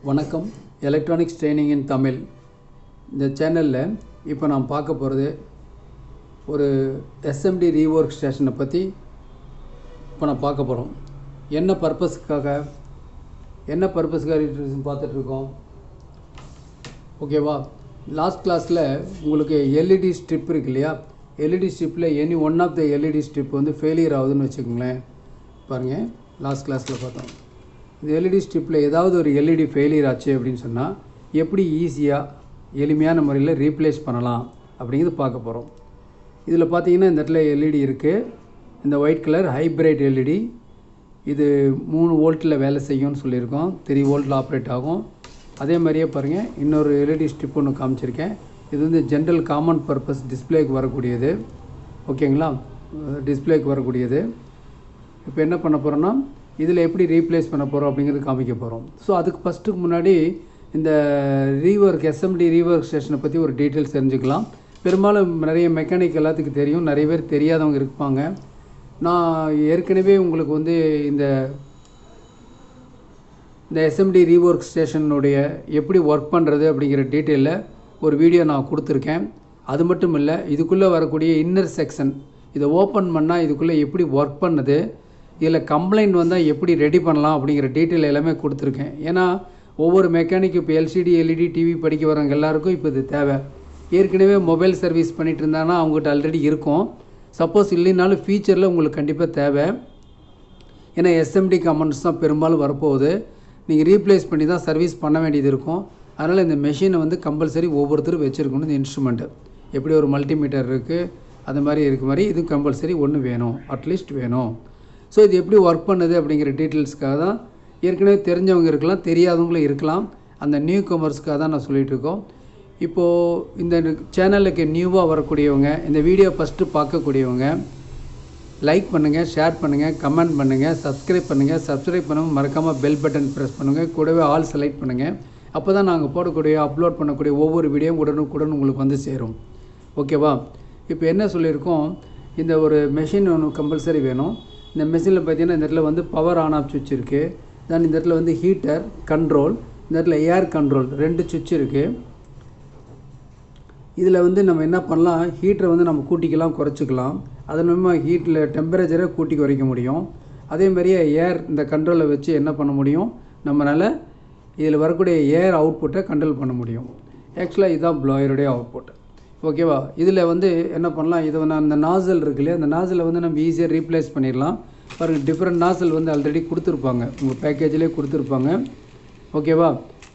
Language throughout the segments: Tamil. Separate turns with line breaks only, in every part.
வணக்கம். எலக்ட்ரானிக்ஸ் ட்ரைனிங் இன் தமிழ் இந்த சேனலில் இப்போ நான் பார்க்க போகிறது ஒரு எஸ்எம்டி ரீஒர்க் ஸ்டேஷனை பற்றி இப்போ நான் பார்க்க போகிறோம். என்ன பர்பஸ்க்காக பார்த்துட்ருக்கோம். ஓகேவா? லாஸ்ட் கிளாஸில் உங்களுக்கு எல்இடி ஸ்ட்ரிப் இருக்கு இல்லையா? எல்இடி ஸ்ட்ரிப்பில் any one of the LED strip வந்து ஃபெயிலியர் ஆகுதுன்னு வச்சுக்கோங்களேன். பாருங்கள், லாஸ்ட் கிளாஸில் பார்த்தோம். இந்த எல்இடி ஸ்ட்ரிப்பில் ஏதாவது ஒரு எல்இடி ஃபெயிலியர் ஆச்சு அப்படின்னு சொன்னால் எப்படி ஈஸியாக எளிமையான முறையில் ரீப்ளேஸ் பண்ணலாம் அப்படிங்கிறது பார்க்க போகிறோம். இதில் பார்த்தீங்கன்னா இந்த இடத்துல எல்இடி இருக்குது. இந்த ஒயிட் கலர் ஹைப்ரைட் எல்இடி. இது 3 வோல்ட்டில் வேலை செய்யும்னு சொல்லியிருக்கோம். 3 வோல்ட்டில் ஆப்ரேட் ஆகும். அதே மாதிரியே பாருங்கள், இன்னொரு எல்இடி ஸ்ட்ரிப் ஒன்று காமிச்சிருக்கேன். இது வந்து ஜென்ரல் காமன் பர்பஸ் டிஸ்பிளேக்கு வரக்கூடியது. ஓகேங்களா? டிஸ்பிளேக்கு வரக்கூடியது. இப்போ என்ன பண்ண போகிறோன்னா, இதில் எப்படி ரீப்ளேஸ் பண்ண போகிறோம் அப்படிங்கிறது காமிக்க போகிறோம். ஸோ அதுக்கு ஃபஸ்ட்டுக்கு முன்னாடி இந்த எஸ்எம்டி ரீவொர்க் ஸ்டேஷனை பற்றி ஒரு டீட்டெயில்ஸ் தெரிஞ்சுக்கலாம். பெரும்பாலும் நிறைய மெக்கானிக் எல்லாத்துக்கும் தெரியும், நிறைய பேர் தெரியாதவங்க இருப்பாங்க. நான் ஏற்கனவே உங்களுக்கு வந்து இந்த எஸ்எம்டி ரீவொர்க் ஸ்டேஷனுடைய எப்படி ஒர்க் பண்ணுறது அப்படிங்கிற டீட்டெயிலில் ஒரு வீடியோ நான் கொடுத்துருக்கேன். அது மட்டும் இல்லை, இதுக்குள்ளே வரக்கூடிய இன்னர் செக்ஷன் இதை ஓப்பன் பண்ணால் இதுக்குள்ளே எப்படி ஒர்க் பண்ணுது, இதில் கம்ப்ளைண்ட் வந்தால் எப்படி ரெடி பண்ணலாம் அப்படிங்கிற டீட்டெயில் எல்லாமே கொடுத்துருக்கேன். ஏன்னா ஒவ்வொரு மெக்கானிக்கு இப்போ எல்சிடி எல்இடி டிவி படிக்க வரவங்க எல்லாருக்கும் இப்போ இது தேவை. ஏற்கனவே மொபைல் சர்வீஸ் பண்ணிகிட்டு இருந்தாங்கன்னா அவங்ககிட்ட ஆல்ரெடி இருக்கும். சப்போஸ் இல்லைனாலும் ஃபியூச்சரில் உங்களுக்கு கண்டிப்பாக தேவை. ஏன்னா எஸ்எம்டி கமெண்ட்ஸ் தான் பெரும்பாலும் வரப்போகுது. நீங்கள் ரீப்ளேஸ் பண்ணி தான் சர்வீஸ் பண்ண வேண்டியது இருக்கும். அதனால் இந்த மெஷினை வந்து கம்பல்சரி ஒவ்வொருத்தரும் வச்சுருக்கணும். இந்த இன்ஸ்ட்ருமெண்ட்டு எப்படி ஒரு மல்டிமீட்டர் இருக்குது அது மாதிரி இருக்க மாதிரி இது கம்பல்சரி ஒன்று வேணும், அட்லீஸ்ட் வேணும். ஸோ இது எப்படி ஒர்க் பண்ணுது அப்படிங்கிற டீட்டெயில்ஸ்க்காக தான். ஏற்கனவே தெரிஞ்சவங்க இருக்கலாம், தெரியாதவங்களும் இருக்கலாம். அந்த நியூ கமர்ஸ்க்காக தான் நான் சொல்லிகிட்டு இருக்கோம். இப்போது இந்த சேனலுக்கு நியூவாக வரக்கூடியவங்க, இந்த வீடியோ ஃபஸ்ட்டு பார்க்கக்கூடியவங்க லைக் பண்ணுங்கள், ஷேர் பண்ணுங்கள், கமெண்ட் பண்ணுங்கள், சப்ஸ்கிரைப் பண்ணுங்கள், மறக்காமல் பெல் பட்டன் ப்ரெஸ் பண்ணுங்கள், கூடவே ஆல் செலக்ட் பண்ணுங்கள். அப்போ தான் நாங்கள் போடக்கூடிய அப்லோட் பண்ணக்கூடிய ஒவ்வொரு வீடியோவும் உடனுக்குடன் உங்களுக்கு வந்து சேரும். ஓகேவா? இப்போ என்ன சொல்லியிருக்கோம், இந்த ஒரு மெஷின் ஒன்று கம்பல்சரி வேணும். இந்த மெஷினில் பார்த்தீங்கன்னா இந்த இடத்துல வந்து பவர் ஆன் ஆஃப் சுவிட்ச் இருக்குது. தென் இந்த இடத்துல வந்து ஹீட்டர் கண்ட்ரோல், இந்த இடத்துல ஏர் கண்ட்ரோல் 2 சுவிட்ச் இருக்குது. இதில் வந்து நம்ம என்ன பண்ணலாம், ஹீட்டரை வந்து நம்ம கூட்டிக்கலாம், குறைச்சிக்கலாம். அது மூலமாக ஹீட்டில் டெம்பரேச்சரை கூட்டி குறைக்க முடியும். அதே மாதிரியே ஏர் இந்த கண்ட்ரோலை வச்சு என்ன பண்ண முடியும், நம்மளால் இதில் வரக்கூடிய ஏர் அவுட்புட்டை கண்ட்ரோல் பண்ண முடியும். ஆக்சுவலாக இதுதான் ப்ளோயருடைய அவுட்புட். ஓகேவா? இதில் வந்து என்ன பண்ணலாம், இதை நான் அந்த நாசல் இருக்கு இல்லையா, அந்த நாசலை வந்து நம்ம ஈஸியாக ரீப்ளேஸ் பண்ணிடலாம். பாருங்கள், டிஃப்ரெண்ட் நாசல் வந்து ஆல்ரெடி கொடுத்துருப்பாங்க, உங்கள் பேக்கேஜ்லேயே கொடுத்துருப்பாங்க. ஓகேவா?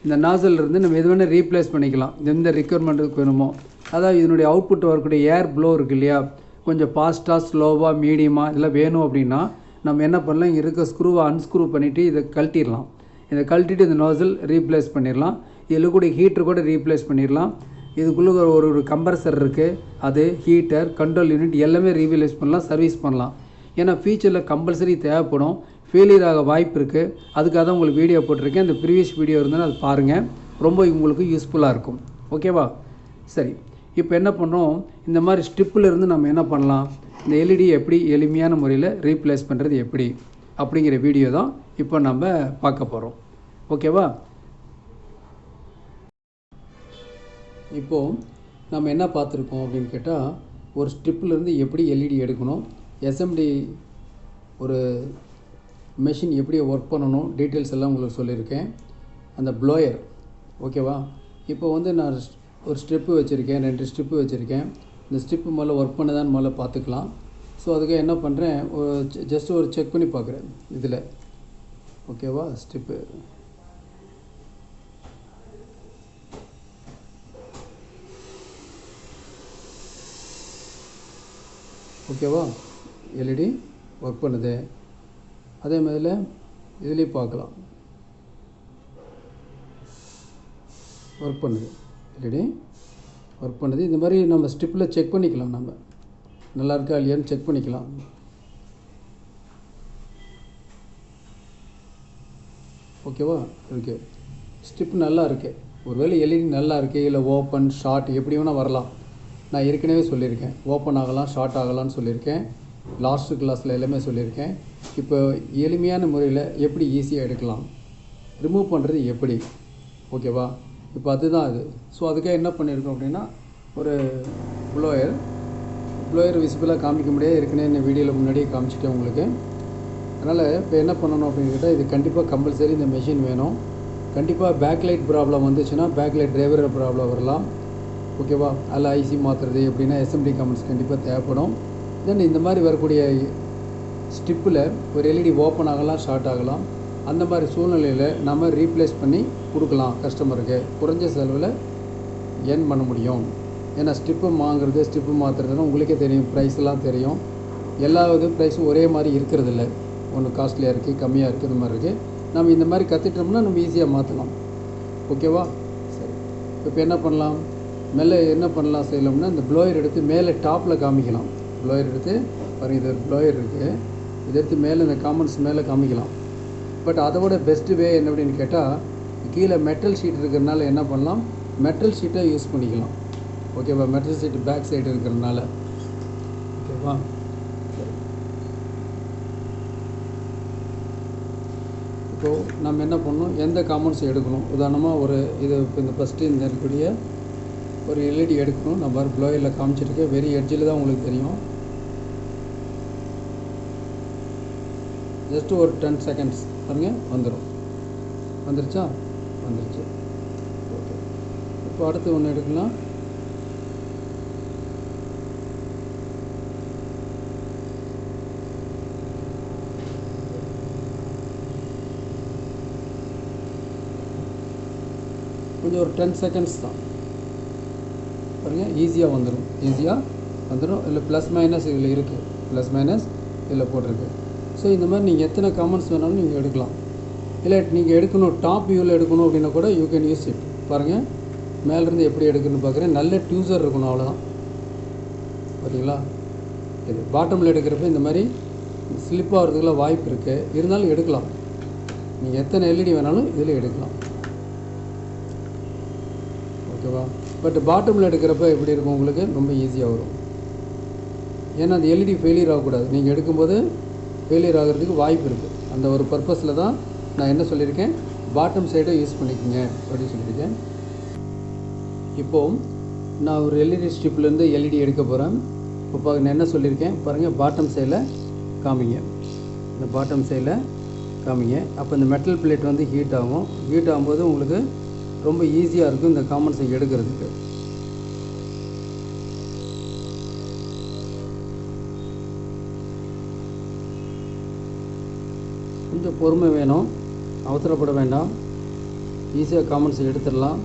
இந்த நாசல் இருந்து நம்ம எது வேணால் ரீப்ளேஸ் பண்ணிக்கலாம், எந்த ரிக்வயர்மெண்ட்டுக்கு வேணுமோ. அதாவது இதனுடைய அவுட்புட் வரக்கூடிய ஏர் ப்ளோ இருக்குது இல்லையா, கொஞ்சம் ஃபாஸ்ட்டாக ஸ்லோவாக மீடியமாக இதெல்லாம் வேணும் அப்படின்னா நம்ம என்ன பண்ணலாம், இங்கே இருக்க ஸ்க்ரூவை அன்ஸ்க்ரூ பண்ணிவிட்டு இதை கழட்டிடலாம். இதை கழட்டிட்டு இந்த நாசல் ரீப்ளேஸ் பண்ணிடலாம். இதில் கூட ஹீட்டர் கூட ரீப்ளேஸ் பண்ணிடலாம். இதுக்குள்ளே ஒரு கம்ப்ரஸர் இருக்குது, அது ஹீட்டர் கண்ட்ரோல் யூனிட் எல்லாமே ரீப்ளேஸ் பண்ணலாம், சர்வீஸ் பண்ணலாம். ஏன்னா ஃபியூச்சரில் கம்பல்சரி தேவைப்படும், ஃபெயிலியர் ஆக வாய்ப்பு இருக்குது. அதுக்காக தான் உங்களுக்கு வீடியோ போட்டிருக்கேன். இந்த ப்ரீவியஸ் வீடியோ இருந்தாலும் அது பாருங்கள், ரொம்ப உங்களுக்கு யூஸ்ஃபுல்லாக இருக்கும். ஓகேவா? சரி, இப்போ என்ன பண்ணுறோம், இந்த மாதிரி ஸ்ட்ரிப்பில் இருந்து நம்ம என்ன பண்ணலாம், இந்த எல்இடி எப்படி எளிமையான முறையில் ரீப்ளேஸ் பண்ணுறது எப்படி அப்படிங்கிற வீடியோ தான் இப்போ நம்ம பார்க்க போகிறோம். ஓகேவா? இப்போது நம்ம என்ன பார்த்துருக்கோம் அப்படின்னு கேட்டால், ஒரு ஸ்ட்ரிப்பிலேருந்து எப்படி எல்இடி எடுக்கணும், எஸ்எம்டி ஒரு மெஷின் எப்படி ஒர்க் பண்ணணும், டீட்டெயில்ஸ் எல்லாம் உங்களுக்கு சொல்லியிருக்கேன். அந்த ப்ளோயர். ஓகேவா? இப்போ வந்து நான் ஒரு ஸ்ட்ரிப்பு வச்சுருக்கேன், 2 ஸ்ட்ரிப்பு வச்சுருக்கேன். இந்த ஸ்ட்ரிப்பு முதல்ல ஒர்க் பண்ணுதான்னு முதல்ல பார்த்துக்கலாம். ஸோ அதுக்கு என்ன பண்ணுறேன், ஜஸ்ட் ஒரு செக் பண்ணி பார்க்குறேன் இதில். ஓகேவா? ஸ்ட்ரிப்பு ஓகேவா? எல்இடி ஒர்க் பண்ணுது. அதே மாதிரில இதுலேயும் பார்க்கலாம், ஒர்க் பண்ணுது. எல்இடி ஒர்க் பண்ணுது. இந்த மாதிரி நம்ம ஸ்ட்ரிப்பில் செக் பண்ணிக்கலாம், நம்ம நல்லா இருக்கா இல்லையான்னு செக் பண்ணிக்கலாம். ஓகேவா? இருக்குது, ஸ்ட்ரிப் நல்லா இருக்குது. ஒருவேளை எல்இடி நல்லா இருக்குது, இல்லை ஓப்பன் ஷார்ட் எப்படி வேணால் வரலாம். நான் ஏற்கனவே சொல்லியிருக்கேன், ஓப்பன் ஆகலாம், ஷார்ட் ஆகலாம்னு சொல்லியிருக்கேன். லாஸ்ட்டு கிளாஸில் எல்லாமே சொல்லியிருக்கேன். இப்போ எளிமையான முறையில் எப்படி ஈஸியாக எடுக்கலாம், ரிமூவ் பண்ணுறது எப்படி ஓகேவா? இப்போ அதுதான் அது. ஸோ அதுக்காக என்ன பண்ணியிருக்கோம் அப்படின்னா, ஒரு ப்ளோயர் விசிபிளாக காமிக்க முடியாது, ஏற்கனவே இந்த வீடியோவில் முன்னாடியே காமிச்சிட்டேன் உங்களுக்கு. அதனால் இப்போ என்ன பண்ணணும் அப்படின்னு கேட்டால், இது கண்டிப்பாக கம்பல்சரி இந்த மெஷின் வேணும். கண்டிப்பாக பேக்லைட் ப்ராப்ளம் வந்துச்சுன்னா பேக்லைட் டிரைவர் ப்ராப்ளம் வரலாம். ஓகேவா? அதில் ஐசி மாற்றுறது எப்படின்னா எஸ்எம்டி கமெண்ட்ஸ் கண்டிப்பாக தேவைப்படும். தென் இந்த மாதிரி வரக்கூடிய ஸ்ட்ரிப்பில் ஒரு எல்இடி ஓப்பன் ஆகலாம், ஷார்ட் ஆகலாம். அந்த மாதிரி சூழ்நிலையில் நம்ம ரீப்ளேஸ் பண்ணி கொடுக்கலாம் கஸ்டமருக்கு. குறைஞ்ச செலவில் ஏர்ன் பண்ண முடியும். ஏன்னா ஸ்ட்ரிப்பு மாற்றுறதுன்னா உங்களுக்கே தெரியும், ப்ரைஸ்லாம் தெரியும். எல்லா ப்ரைஸும் ஒரே மாதிரி இருக்கிறதில்ல. ஒன்று காஸ்ட்லியாக இருக்குது, கம்மியாக இருக்குது, இந்த மாதிரி இருக்குது. நம்ம இந்த மாதிரி கற்றுட்டோம்னா நம்ம ஈஸியாக மாற்றலாம். ஓகேவா? சரி, இப்போ என்ன பண்ணலாம், என்ன பண்ணலாம் செய்யலாம்னா, இந்த ப்ளோயர் எடுத்து மேலே டாப்பில் காமிக்கலாம். ப்ளோயர் எடுத்து பாருங்கள், இது ஒரு ப்ளோயர் இருக்குது, இதை எடுத்து மேலே இந்த காமெண்ட்ஸ் மேலே காமிக்கலாம். பட் அதோட பெஸ்ட்டு வே என்ன அப்படின்னு கேட்டால், கீழே மெட்டல் ஷீட் இருக்கிறதுனால என்ன பண்ணலாம், மெட்டல் ஷீட்டை யூஸ் பண்ணிக்கலாம். ஓகேவா? மெட்டல் ஷீட் பேக் சைடு இருக்கிறதுனால. ஓகேவா? இப்போது நம்ம என்ன பண்ணணும், எந்த காமெண்ட்ஸ் எடுக்கணும். உதாரணமாக இப்போ இந்த ஃபஸ்ட்டு இந்த இருக்கக்கூடிய ஒரு எல்இடி எடுக்கணும். நம்ம ப்ளோயரில் காமிச்சிருக்கேன், வெரி எட்ஜில் தான் உங்களுக்கு தெரியும். ஜஸ்ட்டு ஒரு 10 செகண்ட்ஸ் பாருங்கள், வந்துருச்சா? வந்துருச்சு. ஓகே, இப்போ அடுத்து ஒன்று எடுக்கலாம். கொஞ்சம் ஒரு 10 செகண்ட்ஸ் தான் பாருங்கள், ஈஸியாக வந்துடும். இல்லை ப்ளஸ் மைனஸ் இதில் இருக்குது, ப்ளஸ் மைனஸ் இதில் போட்டிருக்கு. ஸோ இந்த மாதிரி நீங்கள் எத்தனை காமெண்ட்ஸ் வேணாலும் நீங்கள் எடுக்கலாம். இல்லை நீங்கள் எடுக்கணும், டாப் வியூவில் எடுக்கணும் அப்படின்னா கூட யூ கேன் யூஸ் இட். பாருங்கள், மேலேருந்து எப்படி எடுக்கணும்னு பார்க்குறேன். நல்ல டியூசர் இருக்கணும், அவ்வளோதான். பார்த்தீங்களா? இது பாட்டமில் எடுக்கிறப்ப இந்த மாதிரி ஸ்லிப் ஆகிறதுக்குலாம் வாய்ப்பு இருக்குது. இருந்தாலும் எடுக்கலாம். நீங்கள் எத்தனை எல்இடி வேணாலும் இதில் எடுக்கலாம். ஓகேவா? பட் பாட்டமில் எடுக்கிறப்ப எப்படி இருக்கும், உங்களுக்கு ரொம்ப ஈஸியாக வரும். ஏன்னா அந்த எல்இடி ஃபெயிலியர் ஆகக்கூடாது. நீங்கள் எடுக்கும்போது ஃபெயிலியர் ஆகிறதுக்கு வாய்ப்பு இருக்குது. அந்த ஒரு பர்பஸில் தான் நான் என்ன சொல்லியிருக்கேன், பாட்டம் சைடை யூஸ் பண்ணிக்கோங்க அப்படின்னு சொல்லியிருக்கேன். இப்போது நான் ஒரு எல்இடி ஸ்ட்ரிப்லேருந்து எல்இடி எடுக்க போகிறேன். இப்போ நான் என்ன சொல்லியிருக்கேன் பாருங்கள், பாட்டம் சைடில் காமிங்க. இந்த பாட்டம் சைடில் காமிங்க. அப்போ இந்த மெட்டல் பிளேட் வந்து ஹீட் ஆகும்போது உங்களுக்கு ரொம்ப ஈஸியாக இருக்கும் இந்த காமெண்ட்ஸை எடுக்கிறதுக்கு. கொஞ்சம் பொறுமை வேணும், அவசரப்பட வேண்டாம். ஈஸியாக காமெண்ட்ஸை எடுத்துடலாம்.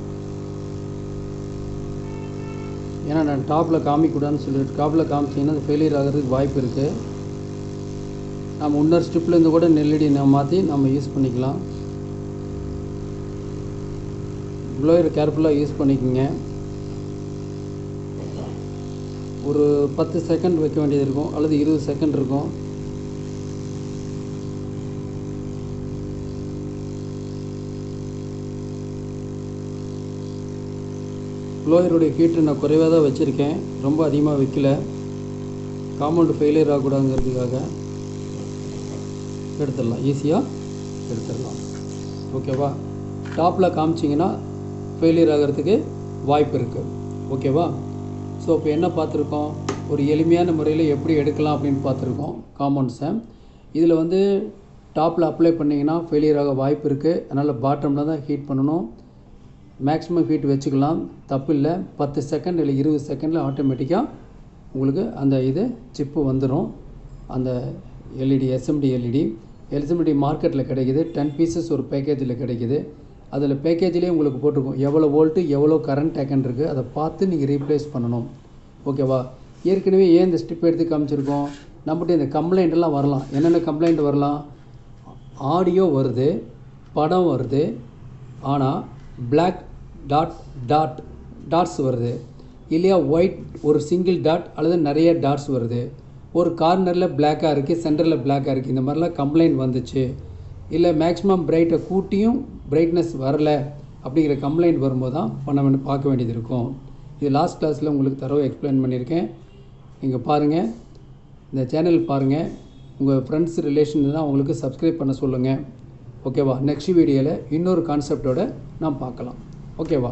ஏன்னா நான் டாப்பில் காமிக்கூடாதுன்னு சொல்லிட்டு, டாப்பில் காமிச்சிங்கன்னா அது ஃபெயிலியர் ஆகிறதுக்கு வாய்ப்பு இருக்குது. நம்ம இன்னொரு ஸ்ட்ரிப்லேருந்து கூட எல்இடி மாற்றி நம்ம யூஸ் பண்ணிக்கலாம். ப்ளோயர் கேர்ஃபுல்லாக யூஸ் பண்ணிக்கோங்க. ஒரு 10 செகண்ட் வைக்க வேண்டியது இருக்கும், அல்லது 20 செகண்ட் இருக்கும். ப்ளோயருடைய ஹீட்டு நான் குறைவாக தான் வச்சுருக்கேன், ரொம்ப அதிகமாக வைக்கல. காம்பவுண்டு ஃபெயிலியர் ஆகக்கூடாதுங்கிறதுக்காக எடுத்துடலாம், ஈஸியாக எடுத்துடலாம். ஓகேவா? டாப்பில் காமிச்சிங்கன்னா ஃபெயிலியர் ஆகிறதுக்கு வாய்ப்பு இருக்குது. ஓகேவா? ஸோ இப்போ என்ன பார்த்துருக்கோம், ஒரு எளிமையான முறையில் எப்படி எடுக்கலாம் அப்படின்னு பார்த்துருக்கோம் காம்பவுண்ட்ஸை. இதில் வந்து டாப்பில் அப்ளை பண்ணிங்கன்னா ஃபெயிலியர் ஆக வாய்ப்பு இருக்குது. அதனால் பாட்டமில் தான் ஹீட் பண்ணணும். மேக்ஸிமம் ஹீட் வச்சுக்கலாம், தப்பு இல்லை. 10 செகண்ட் இல்லை 20 செகண்டில் ஆட்டோமேட்டிக்காக உங்களுக்கு அந்த சிப்பு வந்துடும். அந்த எல்இடி எஸ்எம்டி மார்க்கெட்டில் கிடைக்கிது. 10 பீசஸ் ஒரு பேக்கேஜில் கிடைக்கிது. அதில் பேக்கேஜ்லேயே உங்களுக்கு போட்டிருக்கும் எவ்வளோ வோல்ட்டு எவ்வளோ கரண்ட் டேக்கன் இருக்குது, அதை பார்த்து நீங்கள் ரீப்ளேஸ் பண்ணணும். ஓகேவா? ஏற்கனவே ஏன் இந்த ஸ்ட்ரிப் எடுத்து காமிச்சிருக்கோம், நம்மகிட்ட இந்த கம்ப்ளைண்ட்டெல்லாம் வரலாம். என்னென்ன கம்ப்ளைண்ட் வரலாம், ஆடியோ வருது, படம் வருது, ஆனால் பிளாக் டாட்ஸ் வருது, இல்லையா ஒயிட் ஒரு சிங்கிள் டாட் அல்லது நிறைய டாட்ஸ் வருது, ஒரு கார்னரில் பிளாக்காக இருக்குது, சென்டரில் பிளாக்காக இருக்குது. இந்த மாதிரிலாம் கம்ப்ளைண்ட் வந்துச்சு. இல்லை மேக்ஸிமம் பிரைட்டை கூட்டியும் பிரைட்னஸ் வரலை அப்படிங்கிற கம்ப்ளைண்ட் வரும்போது தான் பார்க்க வேண்டியது இருக்கும். இது லாஸ்ட் கிளாஸில் உங்களுக்கு தரவை எக்ஸ்பிளைன் பண்ணியிருக்கேன். நீங்கள் பாருங்கள், இந்த சேனல் பாருங்கள், உங்கள் ஃப்ரெண்ட்ஸ் ரிலேஷன் தான் உங்களுக்கு சப்ஸ்கிரைப் பண்ண சொல்லுங்கள். ஓகேவா? நெக்ஸ்ட் வீடியோவில் இன்னொரு கான்செப்டோட நாம் பார்க்கலாம். ஓகேவா?